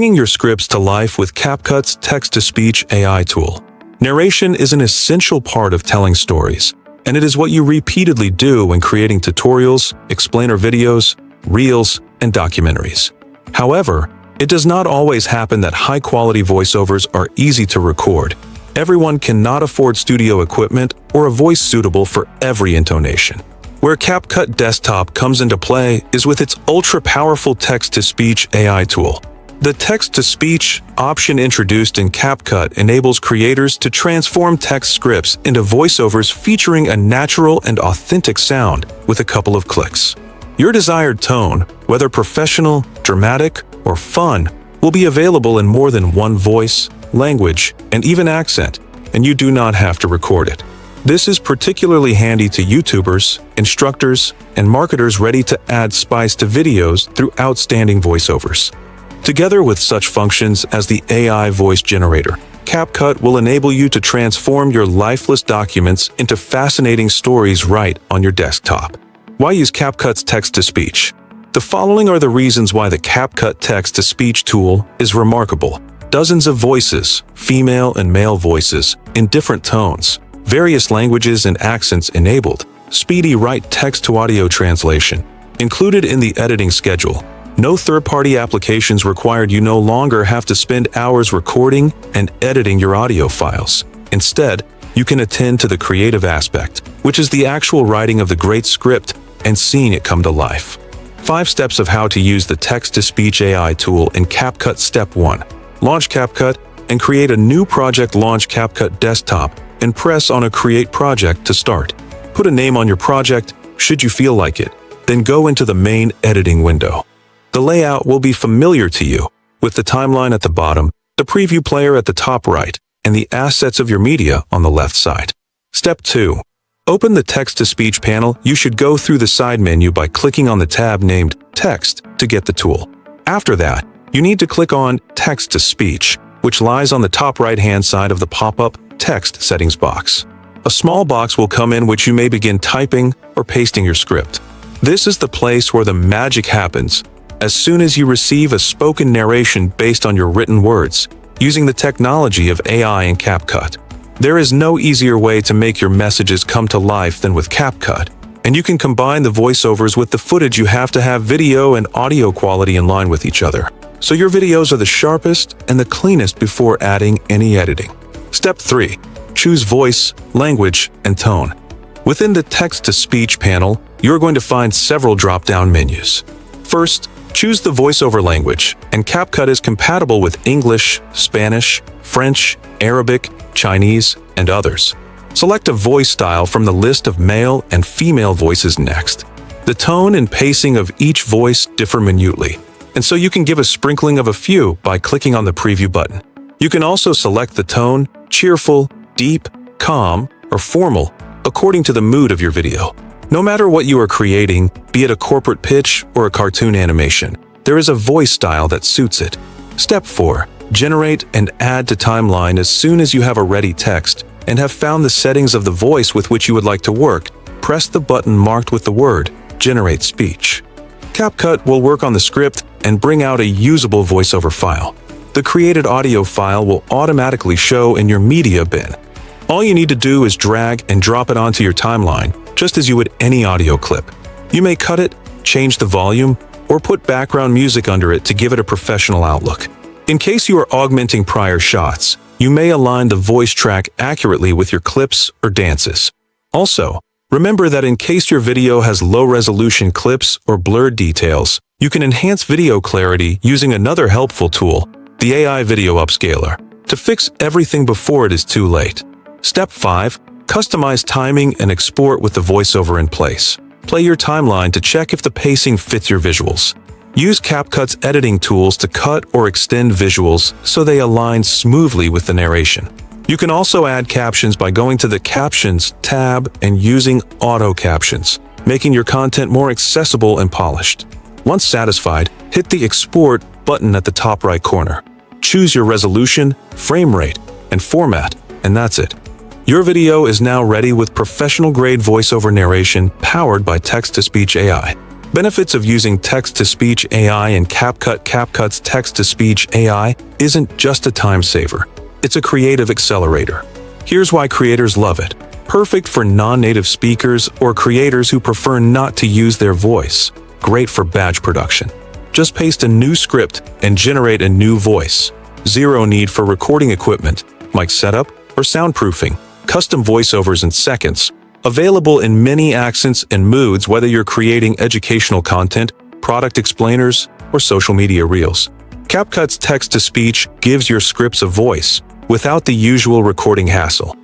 bringing your scripts to life with CapCut's text-to-speech AI tool. Narration is an essential part of telling stories, and it is what you repeatedly do when creating tutorials, explainer videos, reels, and documentaries. However, it does not always happen that high-quality voiceovers are easy to record. Everyone cannot afford studio equipment or a voice suitable for every intonation. Where CapCut Desktop comes into play is with its ultra-powerful text-to-speech AI tool. The text-to-speech option introduced in CapCut enables creators to transform text scripts into voiceovers featuring a natural and authentic sound with a couple of clicks. Your desired tone, whether professional, dramatic, or fun, will be available in more than one voice, language, and even accent, and you do not have to record it. This is particularly handy to YouTubers, instructors, and marketers ready to add spice to videos through outstanding voiceovers. Together with such functions as the AI voice generator, CapCut will enable you to transform your lifeless documents into fascinating stories right on your desktop. Why use CapCut's text-to-speech? The following are the reasons why the CapCut text-to-speech tool is remarkable. Dozens of voices, female and male voices, in different tones, various languages and accents enabled, speedy write text-to-audio translation, included in the editing schedule. No third-party applications required. You no longer have to spend hours recording and editing your audio files. Instead, you can attend to the creative aspect, which is the actual writing of the great script and seeing it come to life. 5 steps of how to use the text-to-speech AI tool in CapCut. Step 1. Launch CapCut and create a new project. Launch CapCut Desktop and press on a Create Project to start. Put a name on your project, should you feel like it. Then go into the main editing window. The layout will be familiar to you, with the timeline at the bottom, the preview player at the top right, and the assets of your media on the left side. Step 2. Open the text-to-speech panel. You should go through the side menu by clicking on the tab named Text to get the tool. After that, you need to click on Text-to-Speech, which lies on the top right-hand side of the pop-up Text Settings box. A small box will come in which you may begin typing or pasting your script. This is the place where the magic happens. As soon as you receive a spoken narration based on your written words, using the technology of AI in CapCut. There is no easier way to make your messages come to life than with CapCut, and you can combine the voiceovers with the footage. You have to have video and audio quality in line with each other, so your videos are the sharpest and the cleanest before adding any editing. Step 3. Choose voice, language, and tone. Within the text-to-speech panel, you're going to find several drop-down menus. First, choose the voiceover language, and CapCut is compatible with English, Spanish, French, Arabic, Chinese, and others. Select a voice style from the list of male and female voices next. The tone and pacing of each voice differ minutely, and so you can give a sprinkling of a few by clicking on the preview button. You can also select the tone, cheerful, deep, calm, or formal, according to the mood of your video. No matter what you are creating, be it a corporate pitch or a cartoon animation, there is a voice style that suits it. Step 4. Generate and add to timeline. As soon as you have a ready text and have found the settings of the voice with which you would like to work, press the button marked with the word Generate Speech. CapCut will work on the script and bring out a usable voiceover file. The created audio file will automatically show in your media bin. All you need to do is drag and drop it onto your timeline, just as you would any audio clip. You may cut it, change the volume, or put background music under it to give it a professional outlook. In case you are augmenting prior shots, you may align the voice track accurately with your clips or dances. Also, remember that in case your video has low-resolution clips or blurred details, you can enhance video clarity using another helpful tool, the AI Video Upscaler, to fix everything before it is too late. Step 5. Customize timing and export with the voiceover in place. Play your timeline to check if the pacing fits your visuals. Use CapCut's editing tools to cut or extend visuals so they align smoothly with the narration. You can also add captions by going to the Captions tab and using Auto Captions, making your content more accessible and polished. Once satisfied, hit the Export button at the top right corner. Choose your resolution, frame rate, and format, and that's it. Your video is now ready with professional-grade voiceover narration powered by text-to-speech AI. Benefits of using text-to-speech AI in CapCut's text-to-speech AI isn't just a time saver. It's a creative accelerator. Here's why creators love it. Perfect for non-native speakers or creators who prefer not to use their voice. Great for batch production. Just paste a new script and generate a new voice. Zero need for recording equipment, mic setup, or soundproofing. Custom voiceovers in seconds. Available in many accents and moods, whether you're creating educational content, product explainers, or social media reels. CapCut's text-to-speech gives your scripts a voice without the usual recording hassle.